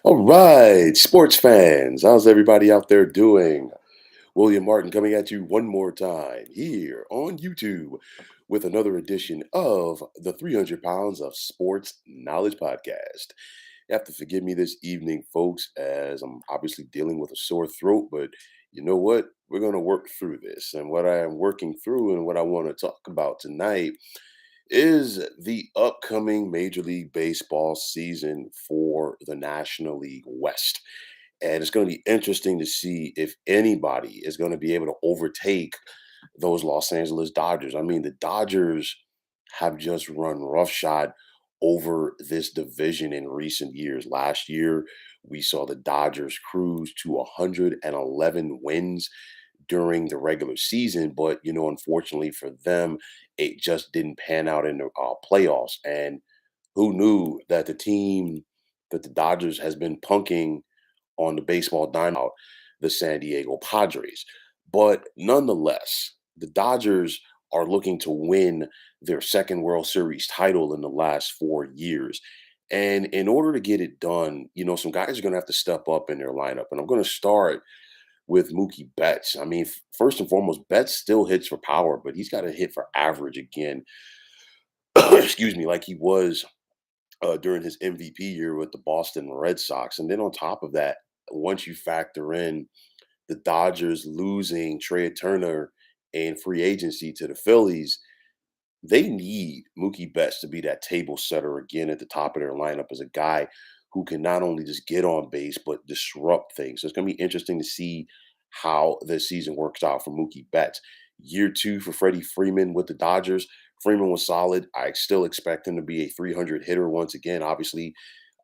All right, sports fans, how's everybody out there doing? William Martin coming at you one more time here on YouTube with another edition of the 300 Pounds of Sports Knowledge Podcast. You have to forgive me this evening, folks, as I'm obviously dealing with a sore throat, but you know what? We're going to work through this. And what I am working through and what I want to talk about tonight is the upcoming Major League Baseball season for the National League West. And it's going to be interesting to see if anybody is going to be able to overtake those Los Angeles Dodgers. I mean, the Dodgers have just run roughshod over this division in recent years. Last year, we saw the Dodgers cruise to 111 wins during the regular season, but unfortunately for them, it just didn't pan out in the playoffs. And who knew that the team that the Dodgers has been punking on the baseball diamond, the San Diego Padres. But nonetheless, the Dodgers are looking to win their second World Series title in the last 4 years. And in order to get it done, some guys are going to have to step up in their lineup. And I'm going to start with Mookie Betts. I mean, first and foremost, Betts still hits for power, but he's got to hit for average again. Excuse me, like he was during his MVP year with the Boston Red Sox. And then on top of that, once you factor in the Dodgers losing Trey Turner and free agency to the Phillies, they need Mookie Betts to be that table setter again at the top of their lineup as a guy who can not only just get on base but disrupt things. So it's going to be interesting to see how this season works out for Mookie Betts. Year two for Freddie Freeman with the Dodgers. Freeman was solid. I still expect him to be a 300 hitter once again. Obviously,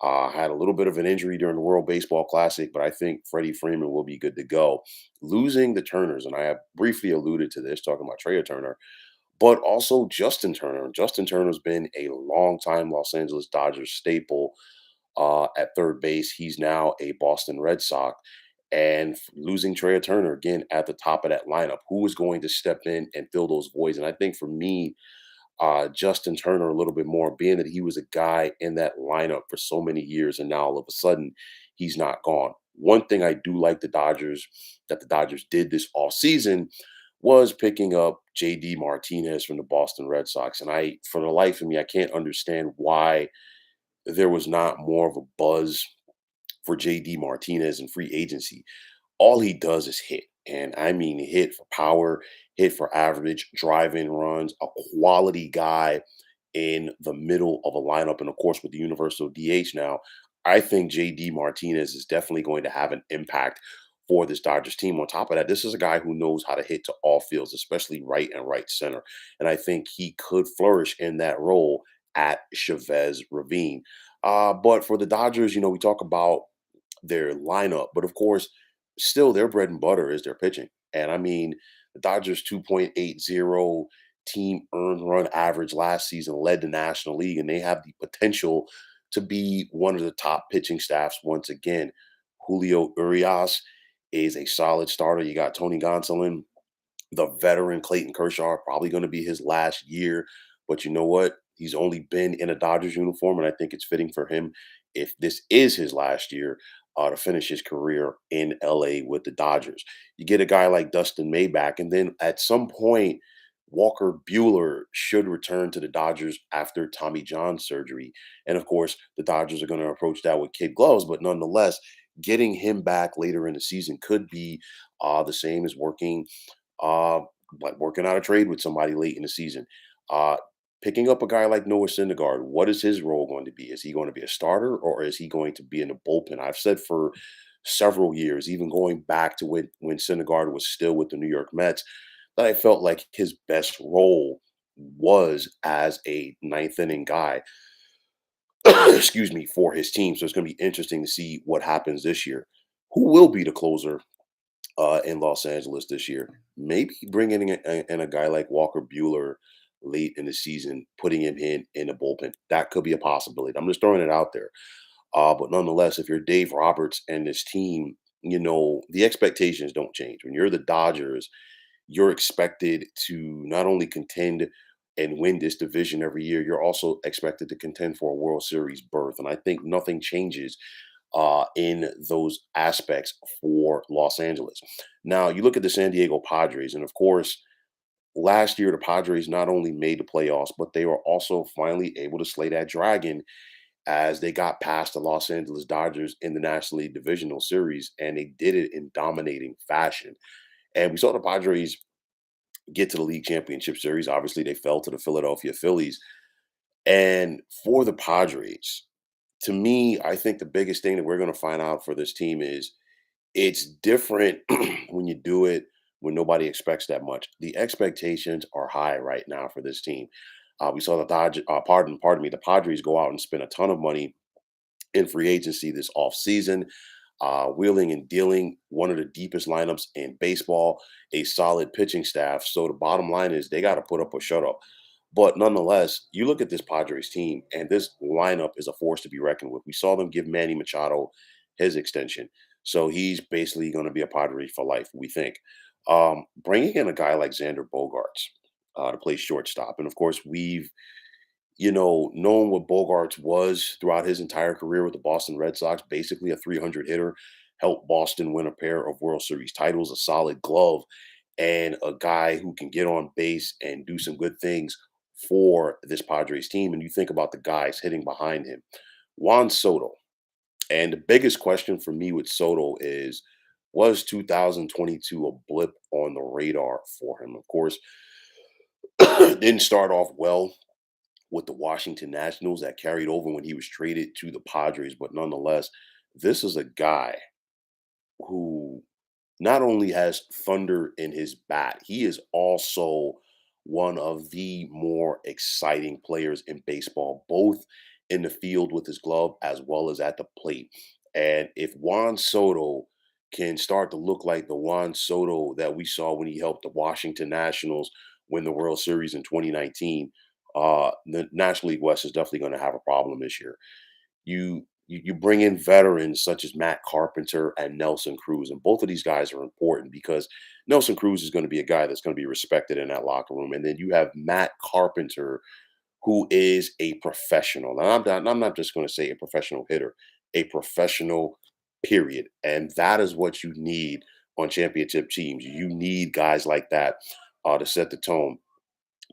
had a little bit of an injury during the World Baseball Classic, but I think Freddie Freeman will be good to go. Losing the Turners, and I have briefly alluded to this, talking about Trey Turner, but also Justin Turner. Justin Turner's been a long-time Los Angeles Dodgers staple at third base. He's now a Boston Red Sox. And losing Trey Turner again at the top of that lineup, who is going to step in and fill those voids? And I think for me, Justin Turner a little bit more, being that he was a guy in that lineup for so many years, and now all of a sudden he's not gone. One thing I do like that the Dodgers did this all season was picking up JD Martinez from the Boston Red Sox. And for the life of me, I can't understand why there was not more of a buzz for JD Martinez in free agency. All he does is hit. And I mean, hit for power, hit for average, drive in runs, a quality guy in the middle of a lineup. And of course, with the universal DH now, I think JD Martinez is definitely going to have an impact for this Dodgers team. On top of that, this is a guy who knows how to hit to all fields, especially right and right center. And I think he could flourish in that role at Chavez Ravine. But for the Dodgers, we talk about their lineup, but of course, still their bread and butter is their pitching. And I mean, the Dodgers 2.80 team earned run average last season led the National League, and they have the potential to be one of the top pitching staffs once again. Julio Urias is a solid starter. You got Tony Gonsolin, the veteran Clayton Kershaw, probably going to be his last year. But you know what? He's only been in a Dodgers uniform, and I think it's fitting for him, if this is his last year, to finish his career in LA with the Dodgers. You get a guy like Dustin May back, and then at some point, Walker Bueller should return to the Dodgers after Tommy John surgery. And of course, the Dodgers are going to approach that with kid gloves, but nonetheless, getting him back later in the season could be the same as uh, working out a trade with somebody late in the season. Uh, Picking up a guy like Noah Syndergaard, what is his role going to be? Is he going to be a starter or is he going to be in the bullpen? I've said for several years, even going back to when Syndergaard was still with the New York Mets, that I felt like his best role was as a ninth inning guy, excuse me, for his team. So it's going to be interesting to see what happens this year. Who will be the closer in Los Angeles this year? Maybe bringing in a guy like Walker Bueller late in the season, putting him in the bullpen. That could be a possibility. I'm just throwing it out there. But nonetheless, if you're Dave Roberts and this team, the expectations don't change. When you're the Dodgers, you're expected to not only contend and win this division every year, you're also expected to contend for a World Series berth. And I think nothing changes in those aspects for Los Angeles. Now, you look at the San Diego Padres, and of course, last year the Padres not only made the playoffs, but they were also finally able to slay that dragon as they got past the Los Angeles Dodgers in the National League Divisional Series, and they did it in dominating fashion. And we saw the Padres get to the League Championship Series. Obviously, they fell to the Philadelphia Phillies. And for the Padres, to me, I think the biggest thing that we're going to find out for this team is it's different when you do it when nobody expects that much. The expectations are high right now for this team. We saw the pardon me, the Padres go out and spend a ton of money in free agency this offseason, wheeling and dealing one of the deepest lineups in baseball, a solid pitching staff. So the bottom line is they got to put up or shut up. But nonetheless, you look at this Padres team, and this lineup is a force to be reckoned with. We saw them give Manny Machado his extension. So he's basically going to be a Padre for life, we think. Bringing in a guy like Xander Bogarts to play shortstop. And of course, we've knowing what Bogarts was throughout his entire career with the Boston Red Sox, basically a 300 hitter, helped Boston win a pair of World Series titles, a solid glove, and a guy who can get on base and do some good things for this Padres team. And you think about the guys hitting behind him, Juan Soto. And the biggest question for me with Soto is, was 2022 a blip on the radar for him? Of course, didn't start off well with the Washington Nationals that carried over when he was traded to the Padres. But nonetheless, this is a guy who not only has thunder in his bat, he is also one of the more exciting players in baseball, both in the field with his glove as well as at the plate. And if Juan Soto can start to look like the Juan Soto that we saw when he helped the Washington Nationals win the World Series in 2019, the National League West is definitely going to have a problem this year. You bring in veterans such as Matt Carpenter and Nelson Cruz, and both of these guys are important because Nelson Cruz is going to be a guy that's going to be respected in that locker room, and then you have Matt Carpenter, who is a professional. And I'm not just going to say a professional hitter, a professional, period, and that is what you need on championship teams. You need guys like that to set the tone.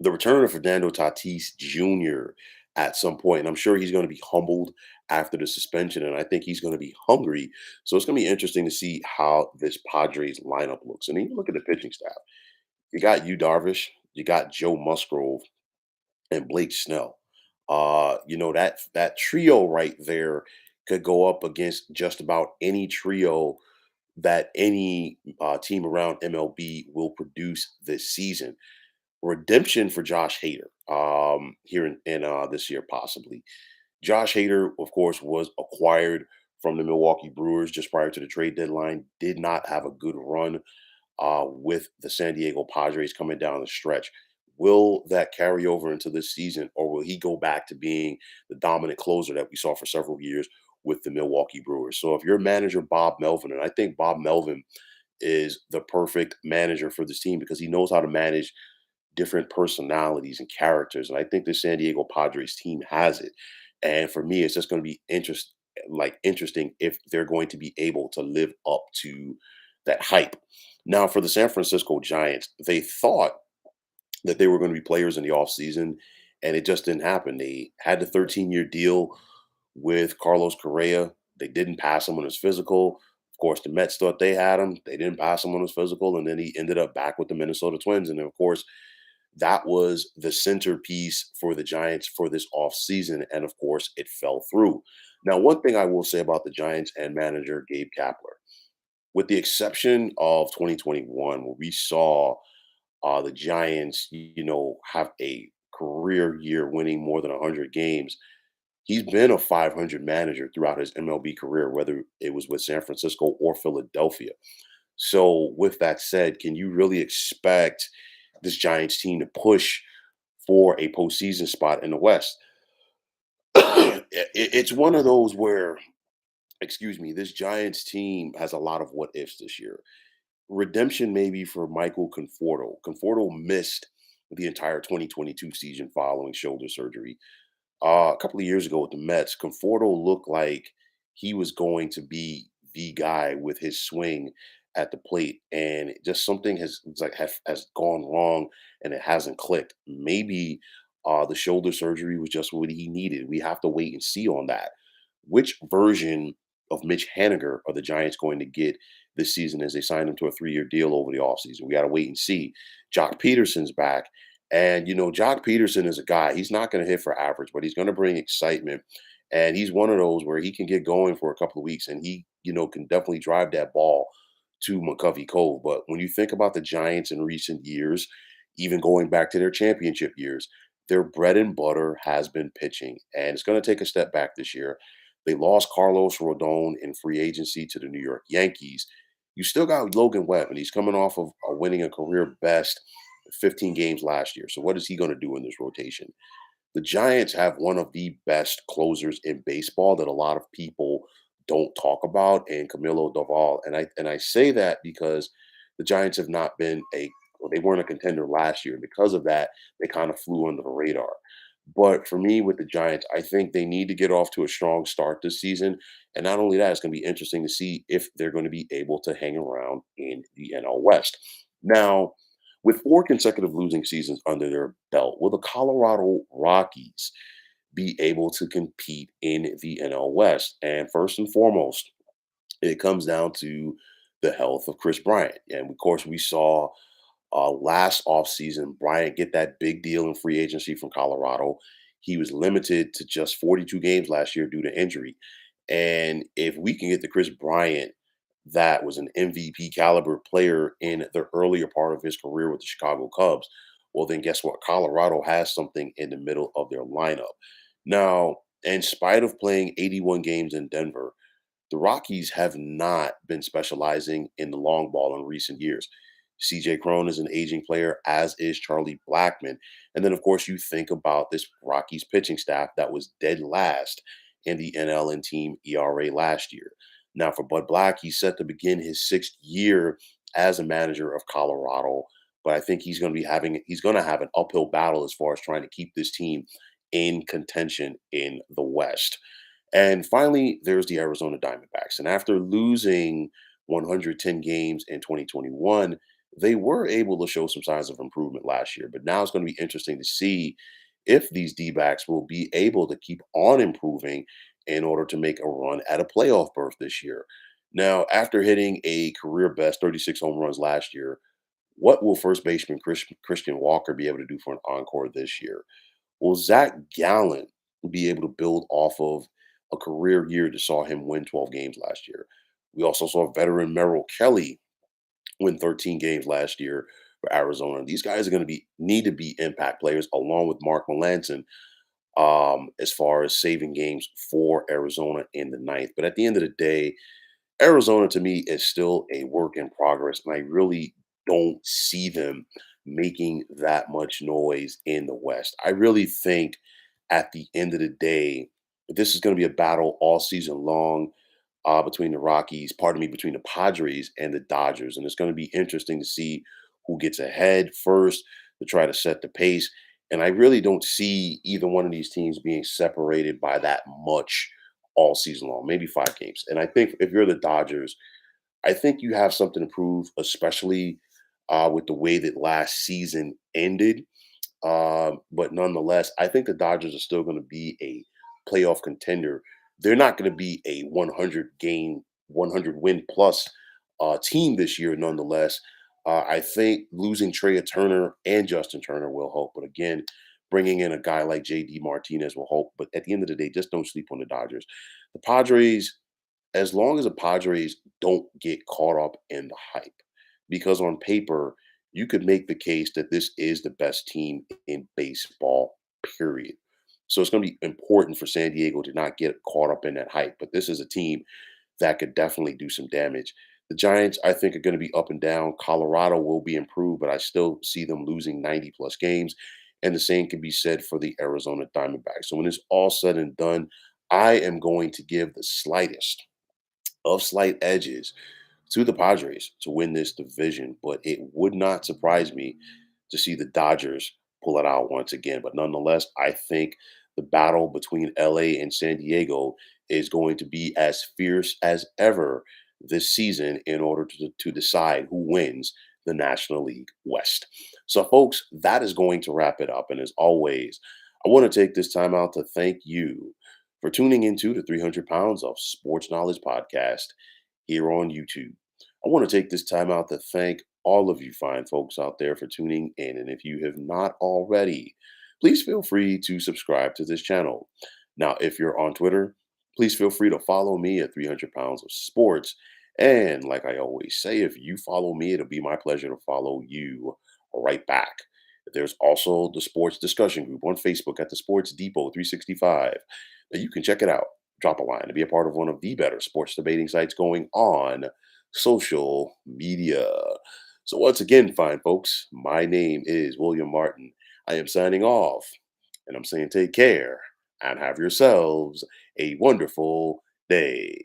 The return of Fernando Tatis Jr. at some point, and I'm sure he's going to be humbled after the suspension, and I think he's going to be hungry. So it's going to be interesting to see how this Padres lineup looks. And then you look at the pitching staff. You got Yu Darvish, you got Joe Musgrove, and Blake Snell. That trio right there could go up against just about any trio that any team around MLB will produce this season. Redemption for Josh Hader here in this year, possibly. Josh Hader, of course, was acquired from the Milwaukee Brewers just prior to the trade deadline. Did not have a good run with the San Diego Padres coming down the stretch. Will that carry over into this season, or will he go back to being the dominant closer that we saw for several years with the Milwaukee Brewers? So, if you're manager Bob Melvin, and I think Bob Melvin is the perfect manager for this team because he knows how to manage different personalities and characters. And I think the San Diego Padres team has it. And for me, it's just going to be interesting if they're going to be able to live up to that hype. Now, for the San Francisco Giants, they thought that they were going to be players in the offseason, and it just didn't happen. They had the 13-year deal with Carlos Correa. They didn't pass him on his physical. Of course, the Mets thought they had him. They didn't pass him on his physical, and then he ended up back with the Minnesota Twins. And then, of course, that was the centerpiece for the Giants for this offseason. And of course, it fell through. Now, one thing I will say about the Giants and manager Gabe Kapler, with the exception of 2021, where we saw the Giants, have a career year winning more than 100 games, he's been a 500 manager throughout his MLB career, whether it was with San Francisco or Philadelphia. So, with that said, can you really expect this Giants team to push for a postseason spot in the West? It's one of those where, excuse me, this Giants team has a lot of what ifs this year. Redemption maybe for Michael Conforto. Conforto missed the entire 2022 season following shoulder surgery. A couple of years ago with the Mets, Conforto looked like he was going to be the guy with his swing at the plate, and just something has it's like has gone wrong, and it hasn't clicked. Maybe the shoulder surgery was just what he needed. We have to wait and see on that. Which version of Mitch Haniger are the Giants going to get this season as they sign him to a 3-year deal over the offseason? We got to wait and see. Jock Peterson's back. And, Jock Peterson is a guy, he's not going to hit for average, but he's going to bring excitement. And he's one of those where he can get going for a couple of weeks and he, can definitely drive that ball to McCovey Cove. But when you think about the Giants in recent years, even going back to their championship years, their bread and butter has been pitching. And it's going to take a step back this year. They lost Carlos Rodon in free agency to the New York Yankees. You still got Logan Webb, and he's coming off of winning a career best 15 games last year. So what is he going to do in this rotation? The Giants have one of the best closers in baseball that a lot of people don't talk about, and Camilo Doval. And I say that because the Giants have not been well, they weren't a contender last year. Because of that, they kind of flew under the radar. But for me, with the Giants, I think they need to get off to a strong start this season. And not only that, it's going to be interesting to see if they're going to be able to hang around in the NL West. Now, with 4 consecutive losing seasons under their belt, will the Colorado Rockies be able to compete in the NL West? And first and foremost, it comes down to the health of Chris Bryant. And of course, we saw last offseason Bryant get that big deal in free agency from Colorado. He was limited to just 42 games last year due to injury. And if we can get the Chris Bryant that was an MVP caliber player in the earlier part of his career with the Chicago Cubs, well, then guess what? Colorado has something in the middle of their lineup. Now, in spite of playing 81 games in Denver, the Rockies have not been specializing in the long ball in recent years. CJ Cron is an aging player, as is Charlie Blackman. And then, of course, you think about this Rockies pitching staff that was dead last in the NL and team ERA last year. Now, for Bud Black, he's set to begin his 6th year as a manager of Colorado. But I think he's going to have an uphill battle as far as trying to keep this team in contention in the West. And finally, there's the Arizona Diamondbacks. And after losing 110 games in 2021, they were able to show some signs of improvement last year. But now it's going to be interesting to see if these D backs will be able to keep on improving in order to make a run at a playoff berth this year. Now, after hitting a career best 36 home runs last year, what will first baseman Christian Walker be able to do for an encore this year? Will Zach Gallen be able to build off of a career year that saw him win 12 games last year? We also saw veteran Merrill Kelly win 13 games last year for Arizona. These guys are going to need to be impact players along with Mark Melanson as far as saving games for Arizona in the ninth. But at the end of the day, Arizona to me is still a work in progress, and I really don't see them making that much noise in the West. I really think at the end of the day, this is going to be a battle all season long between the Rockies, pardon me, between the Padres and the Dodgers. And it's going to be interesting to see who gets ahead first to try to set the pace. And I really don't see either one of these teams being separated by that much all season long, maybe 5 games. And I think if you're the Dodgers, I think you have something to prove, especially with the way that last season ended. But nonetheless, I think the Dodgers are still going to be a playoff contender. They're not going to be a 100 win plus team this year, nonetheless. I think losing Trey Turner and Justin Turner will help. But again, bringing in a guy like JD Martinez will help. But at the end of the day, just don't sleep on the Dodgers. The Padres, as long as the Padres don't get caught up in the hype, because on paper, you could make the case that this is the best team in baseball, period. So it's going to be important for San Diego to not get caught up in that hype. But this is a team that could definitely do some damage. The Giants, I think, are going to be up and down. Colorado will be improved, but I still see them losing 90 plus games. And the same can be said for the Arizona Diamondbacks. So when it's all said and done, I am going to give the slightest of slight edges to the Padres to win this division, but it would not surprise me to see the Dodgers pull it out once again. But nonetheless, I think the battle between LA and San Diego is going to be as fierce as ever this season in order to decide who wins the National League West. So, folks, that is going to wrap it up. And as always, I want to take this time out to thank you for tuning into the 300 Pounds of Sports Knowledge podcast here on YouTube. I want to take this time out to thank all of you fine folks out there for tuning in. And if you have not already, please feel free to subscribe to this channel. Now, if you're on Twitter, please feel free to follow me at 300 Pounds of Sports. And like I always say, if you follow me, it'll be my pleasure to follow you right back. There's also the sports discussion group on Facebook at the Sports Depot 365. Now you can check it out. Drop a line to be a part of one of the better sports debating sites going on social media. So once again, fine folks, my name is William Martin. I am signing off, and I'm saying take care and have yourselves a wonderful day.